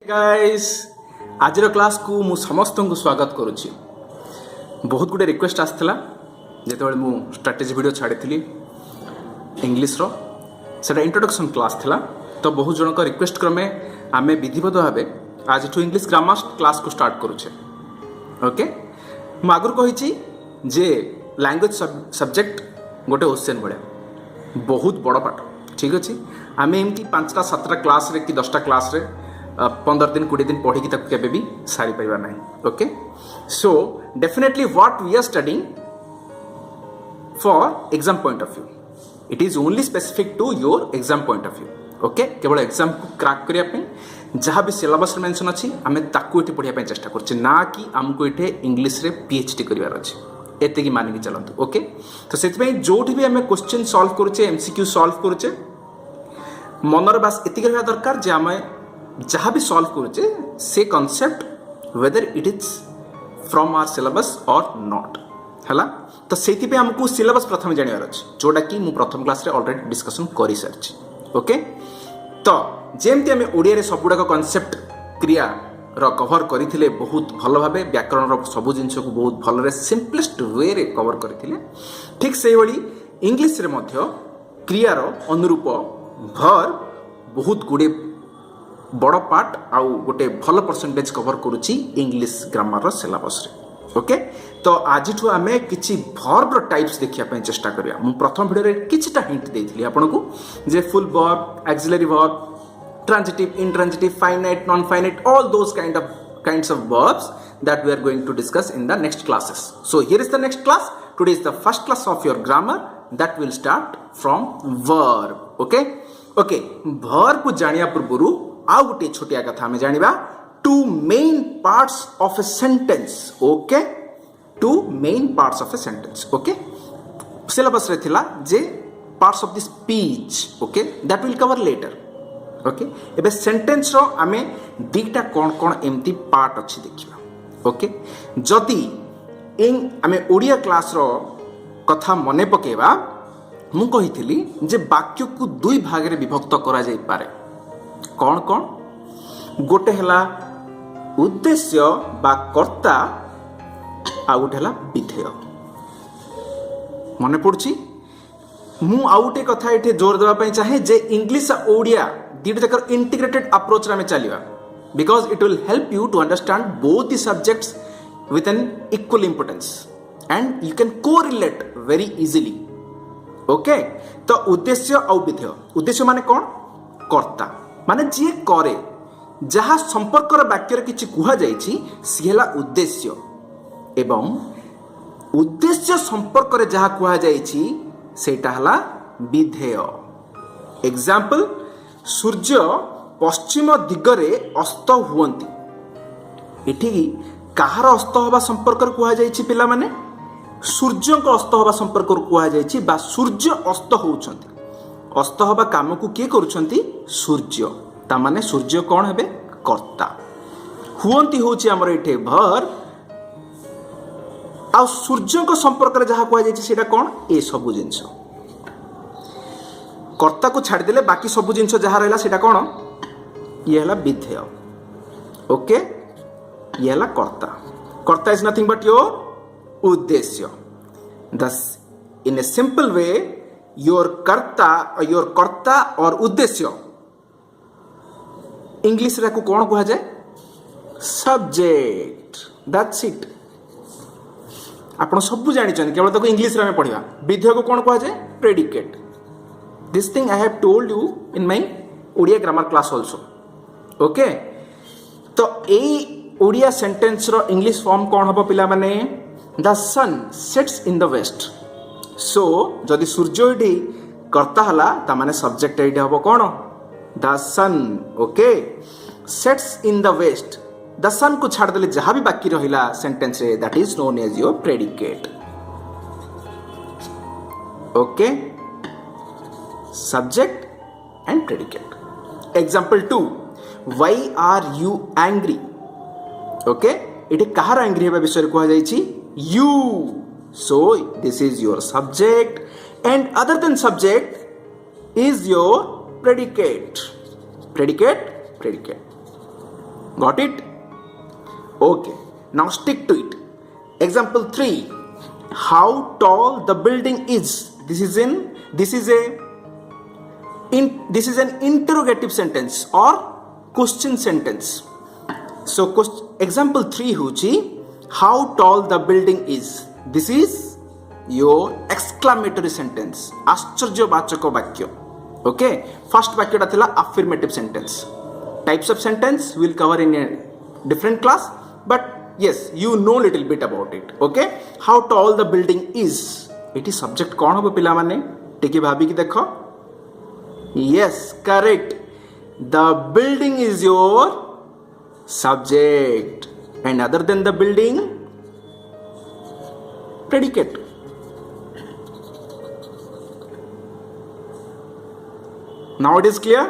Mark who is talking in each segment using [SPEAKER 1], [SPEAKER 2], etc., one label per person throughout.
[SPEAKER 1] Guys आज class को मु समस्त को स्वागत करुच्ची। बहुत गुटे रिक्वेस्ट आसला जो मु स्ट्रैटेजी वीडियो छाड़ी इंग्लिश रो सेटा इंट्रोडक्शन क्लास थिला। तो बहुत जन रिक्वेस्ट क्रमे आम विधिवत भाव आज इंग्लिश ग्रामर क्लास को स्टार्ट करुचे। ओके मु आगुर कही जे लैंग्वेज सब्जेक्ट गोटे ओशियन भाया बहुत बड़ पाठ। ठीक अच्छे आम एमती 5टा 7टा क्लास रे कि 10टा क्लास रे 15 दिन 20 दिन पढ़ी केबे भी सारी पाइबा नहीं। Okay so definitely what we are studying for exam point of view it is only specific to your exam point of view. Okay केवल एग्जाम को क्रैक करिया पे जहाँ भी सिलेबस मेंशन अच्छी आम ताकू ये पढ़िया चेष्टा करछे ना कि आमको ये इंग्लिश रे पीएचडी करिवार अच्छे एते की मानिक चलतु। ओके तो से जो भी आम क्वेश्चन सॉल्व करुचे एमसीक्यू सॉल्व करुचे मनर बास एतिक रहा दरकार जे आम जहाँ भी सॉल्व करुचे से concept whether it is from our syllabus और नॉट है। तो से आमको सिलेबस प्रथम जानवर अच्छे जोटा कि मु प्रथम क्लास रे ऑलरेडी डिस्कशन कर सारी। ओके तो जेमती आम ओडिया रे सबुड़ाक कॉन्सेप्ट क्रिया रो कवर करथिले बहुत भल भाबे व्याकरण रो सब जिंस को बहुत भल सिंपलेस्ट वे रे कवर करथिले। ठीक से भली इंग्लिश रे मध्य क्रिया रो अनुरूप भर बहुत गुडे बड़ पार्ट आउ गोटे भल परसेंटेज कवर करुच्ची इंग्लिश ग्रामर सिलेबस रे। ओके तो आज आम किसी भर्ब टाइप्स देखिया चेष्टा करिया। मु प्रथम वीडियो रे किछटा हिंट देइथिली आपनको जे full verb auxiliary verb transitive intransitive finite non finite all those kinds of verbs that we are going to discuss in the next classes. So here is the next class. Today is the first class of your grammar that will start from verb. Okay okay verb को जानिया पूर्वरु आउ गोटे छोटिया कथा आम जानिबा two main parts of a sentence. Okay two main parts of a sentence. Okay syllabus रे थिला जे parts of the speech. Okay that will cover later. Okay एबे सेंटेंस रो आमे दीटा कोन कोन एमती पार्ट अछि देखिबा। ओके जदि इन आमे ओडिया क्लास रो कथा मने पकेबा मु कहिथिली जे वाक्य को दुई भाग रे विभक्त करा जाई पारे। कौन कौन गोटे हला उद्देश्य बा कर्ता आ गोटे हला विधेय। मने पड़ुची मु आउ गोटे कथा एठे जोर देबा पई चाहे जे इंग्लिश आ ओडिया दीट जकर इंटीग्रेटेड अप्रोच रे में चलिबा because it will help you to understand both the subjects with an equal importance and you can correlate very easily. Okay तो उद्देश्य और विधेय उद्देश्य माने कौन कर्ता माने जी करे जहाँ संपर्क वाक्य किसी कुहा जाइछि सी हला उद्देश्य एवं उद्देश्य संपर्क रे जहाँ कुहा जाइछि सेटा हला विधेय। एग्जांपल सूर्य पश्चिम दिगरे अस्त हुअन्ति एठी कहार अस्त हवा संपर्क कुहा जाइछि पिला माने सूर्य को अस्त हवा संपर्क कुहा जाइछि बा सूर्य अस्त होउछन्ति अस्त हवा काम को किए करूछन्ति सूर्य ता माने सूर्य कौन हेबे कर्ता हुअन्ति होउछि हमर एठे भर आ सूर्य को संपर्क रे जहा कुहा जाइछि सेटा कौन ए सब जिंस कर्ता को छाड़ देले बाकी सब जिंस जहा रहला सेटा कौन ये हला विधेय। ओके ये हला कर्ता कर्ता इज नथिंग बट योर उद्देश्य। दस इन ए सिंपल वे योर कर्ता और उद्देश्य इंग्लिश रे को कौन कहा जाए सब्जेक्ट। दैट्स इट आपण सब जानि केवल ताको इंग्लिश रे पढ़िबा। विधेय को कौन कहा जाए predicate. This thing I have told you in my Odia grammar class also. Okay तो ए ओडिया सेंटेंस रो इंग्लिश फॉर्म कौन हबो पिला माने the sun sets in the west. So जदि सूर्य एडी कर्ता हला ता माने सब्जेक्ट एडी हबो कौन the sun. Okay sets in the west the sun को छाड़ देले जहां भी बाकी रहिला सेंटेंस रे that is known as your predicate. Okay subject and predicate. Example 2 Why are you angry? Okay इटे कहार एंग्री हेबा विषय कहा जाइछि you. So this is your subject and other than subject is your predicate. predicate Got it? Okay. Now stick to it. Example 3. How tall the building is. This is an interrogative sentence or question sentence. So example 3 hochi how tall the building is. This is your exclamatory sentence. आश्चर्यवाचक वाक्य. Okay. First वाक्य टा थिला affirmative sentence. Types of sentence we'll cover in a different class, but yes, you know little bit about it. Okay. How tall the building is. It is subject कौन होबो पिला माने टिके भाबी की देखो. Yes, correct. The building is your subject, and other than the building, predicate. Now it is clear?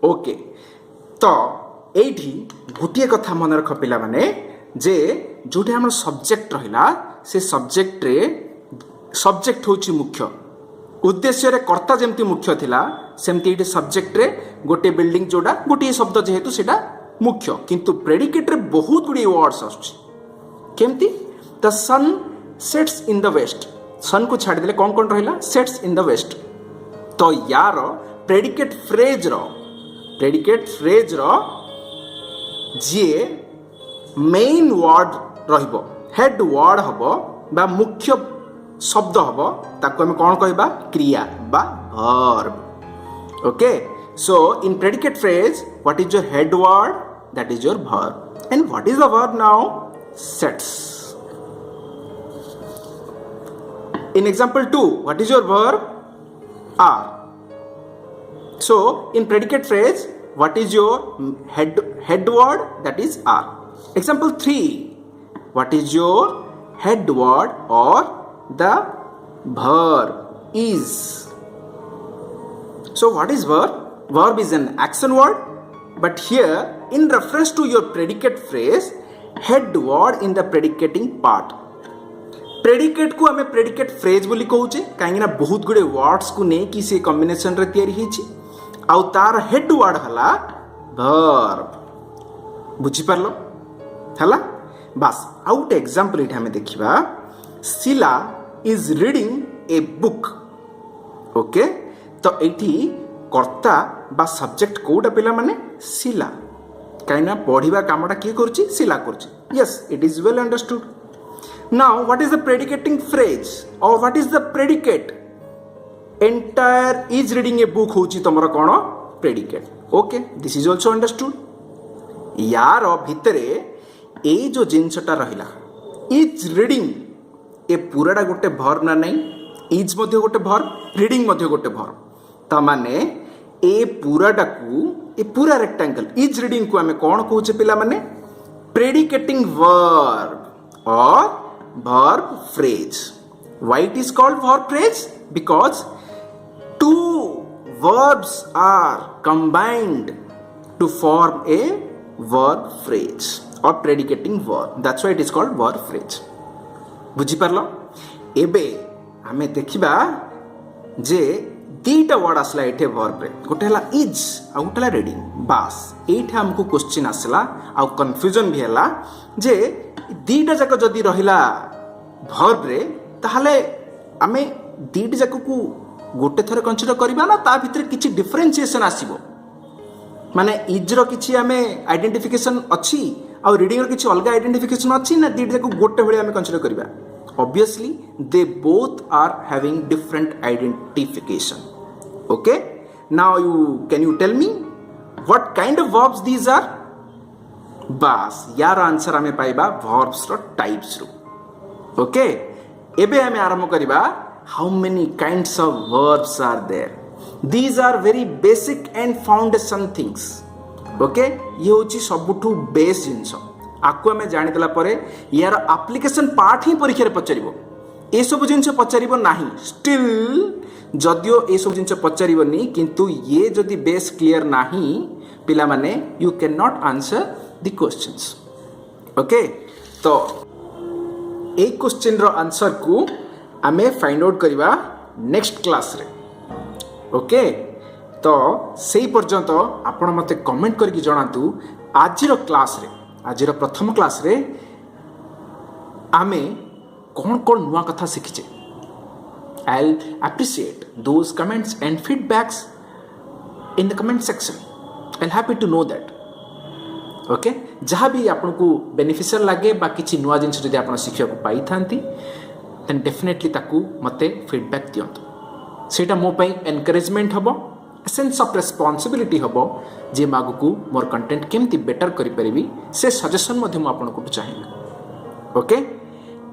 [SPEAKER 1] Okay. तो एठी गोटे कथा मन रख पिला माने जे जोटे हमर सब्जेक्ट रहिला से सब्जेक्ट रे सब्जेक्ट होची मुख्य उद्देश्य रे कर्ता जेमती मुख्य थिला सेमती एठी सब्जेक्ट रे गोटे बिल्डिंग जोडा गोटे शब्द जेहेतु सेटा मुख्य किंतु प्रेडिकेट रे बहुत गुडी वर्ड्स आछी केमती the sun sets in the west sun को छाड़ देले कोन कोन रहिला सेट्स इन द वेस्ट तो यार प्रेडिकेट फ्रेज रो जे मेन वर्ड रहिबो हेड वर्ड हबो बा मुख्य शब्द हबो ताको हम कोन कहबा क्रिया बा verb okay so in predicate phrase what is your head word that is your verb and what is the verb now sets in example 2 what is your verb are so in predicate phrase what is your head word that is are example 3 what is your head word or the verb is so what is verb is an action word but here in reference to your predicate phrase head word in the predicating part predicate को हमें predicate phrase बोली कहूचे कहीं बहुत गुड़े words को नहीं कि से कॉम्बिनेशन रे तैयारी होईची आउ तार हेड वर्ड हला वर्ब बुझी परलो हला बस आउट एग्जांपल इठ हमें देखिबा Sheela is reading a book okay तो एठी कर्ता बा सब्जेक्ट कोडा पिला माने शीला कहीं पढ़िबा कामटा के करची शीला करची yes it is well understood. Now, what is the predicating phrase or what is the predicate? Entire is reading a book होची तमरा कोन predicate. Okay, this is also understood. यार भितरे ए जो जिंसटा रहिला is reading ए पूराटा गोटे verb ना नहीं is मध्ये गोटे verb reading मध्ये गोटे verb ता माने ए पूराटा को ए पूरा रेक्टेंगल is reading को हमें कोन कहूचे पिला माने predicating verb or verb phrase. Why it is called verb phrase? Because two verbs are combined to form a verb phrase or predicating verb. That's why it is called verb phrase. बुझी पारलो एबे हमें देखिबा जे दीटा word आसला एठे verb रे गोटे हला is आ गोटे हला reading बास एठे हमको क्वेश्चन आसला आ कंफ्यूजन भी हला जे दीटा जाक जदि रहिला verb रे ताहले आमे दीटा जाक को गोटे थरे कंसीडर करबा ना ता भितर किछि डिफरेंशिएशन आसीबो माने इज रो किछि आमे आइडेंटिफिकेशन अछि आ रीडिंग रो किछि अलगा आइडेंटिफिकेशन अछि ना दीटा जाक गोटे भली आमे कंसीडर करबा obviously they both are having different identification okay now can you tell me what kind of verbs these are बस यार आंसर हमें पाइबा verbs रो types रो ओके एबे हमें आरंभ करिबा how many kinds of verbs are there these are very basic and foundation things okay ये होची सबुठु बेस जिंस आकु हमें जानि देला परे यार एप्लीकेशन पार्ट ही परीक्षा रे पचारिबो ए सब जिंस पचारिबो नाही स्टिल जदियो ए सब जिंस पचारिबोनी किंतु ये जदि बेस क्लियर नाही पिला माने you can not answer the questions okay तो एक क्वेश्चन रो आंसर को हमें फाइंड आउट करिबा नेक्स्ट क्लास रे ओके तो सेही पर्यंत आपण मते कमेंट करके जणातु आजिर क्लास रे आजिर प्रथम क्लास रे आमे कौन कौन नुआ कथा शिखिचे I'll appreciate those comments and feedbacks in the comment section. I'll happy to know that. Okay जहाँ भी आपन को बेनिफिशियल लगे बा किछि नुआ जिनस जदि आपन शिखिया को पाई थांती देन डेफिनेटली ताकू मते फीडबैक दियंतु सेटा मो पई एनकरेजमेंट हबो सेंस ऑफ रेस्पॉन्सिबिलिटी हबो जे मागु को मोर कंटेंट केमति बेटर करि परिबी से सजेशन मध्ये मो आपन को चाहिए okay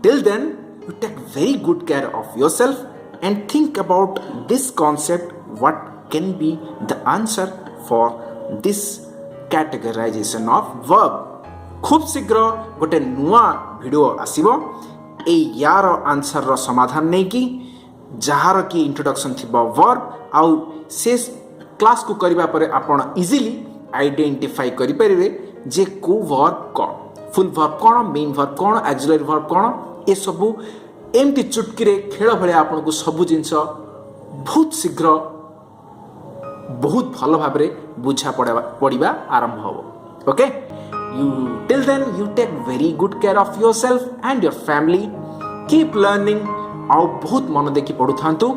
[SPEAKER 1] till then you take very good care of yourself and think about this concept what can be the answer for this categorization of verb खूब शीघ्र गोटे नुआ वीडियो आसीबो ए यार आंसर रो समाधान नै कि जहार की इंट्रोडक्शन थिबो वर्ब आउ से क्लास को करिबा परे आपण इजीली आइडेंटिफाई करि परिबे जे को वर्ब कोन फुल वर्ब कोन मेन वर्ब कोन ऑक्सिलरी वर्ब कोन ए सबू एमती चुटकी खेल भाई आपन को सबू जिनस बहुत शीघ्र बहुत भल भाव बुझा पड़ा आरंभ हो okay you till then you take very good care of yourself and your family keep learning आउ बहुत मन देखी पढ़ु थांतु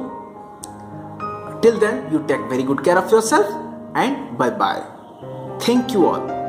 [SPEAKER 1] till then you take very good care of yourself and bye bye thank you all